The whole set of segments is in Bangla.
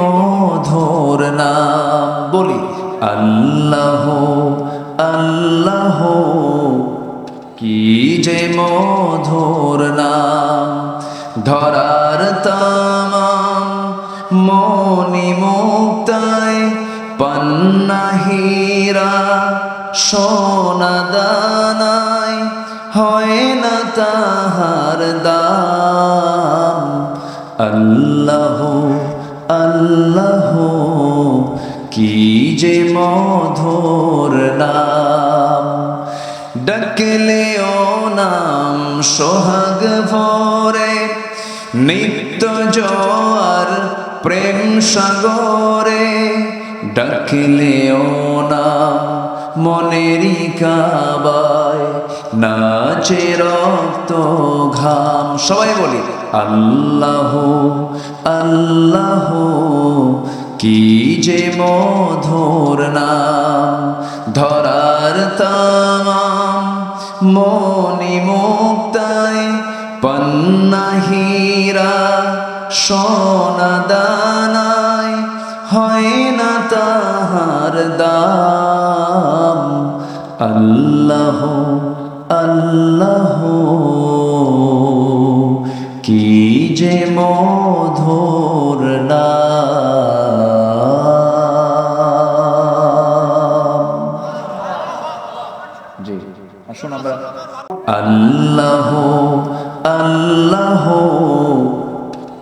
মধুর নাম। বলি আল্লাহ আল্লাহ, কি যে মধুর নাম। ধরার তামাম মনি মুক্তায় পান্না হীরা সোনা দানায় হয় না তাহার দাম। আল্লাহ আল্লাহ, কি যে মধুর নাম। ডাকলে ও নাম সোহাগ ভরে, নিত্য জোয়ার প্রেম সাগরে। ডাকলে ও নাম মনেরই কাবায়, নাচে রক্ত ঘাম। সবাই বলি আল্লাহ আল্লাহ, কি যে মধুর নাম। ধরার তামাম মনি মুক্তায় পান্না হীরা সোনা দানায় হয় না তাহার দাম। আল্লাহ আল্লাহ, কি যে মধুর নাম। জি আসুন আমরা আল্লাহ আল্লাহ,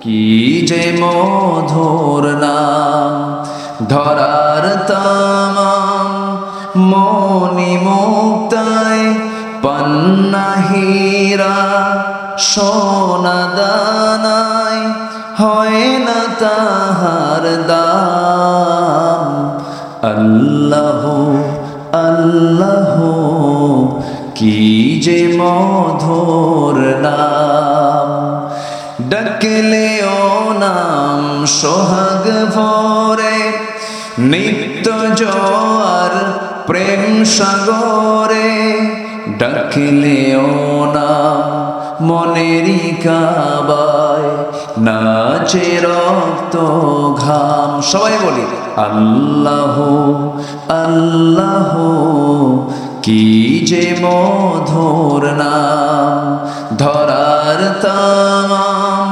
কি যে মধুর নাম। ধরার তামাম মনি মুক্তায় পান্না হীরা সোনা দানায় হয় না তাহার দাম। আল্লাহ আল্লাহ, কি যে মধুর নাম। ডাকলে ও নাম সোহাগ ভরে, নিত্য জোয়ার প্রেম সাগরে। ডাকলে ও নাম মনেরই কাবায়, নাচে রক্ত ঘাম। সবাই বলি আল্লাহ আল্লাহ, কি যে মধুর নাম। ধরার তামাম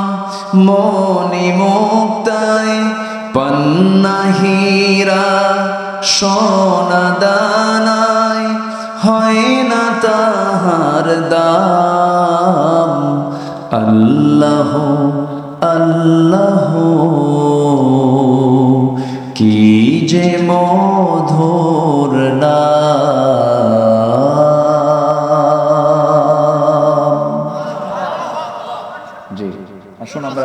মনি মুক্তায় পান্না হীরা সোনা দানায় হয় না তাহার দাম। আল্লাহ আল্লাহ, কি যে মধুর নাম। জি আসুন আমরা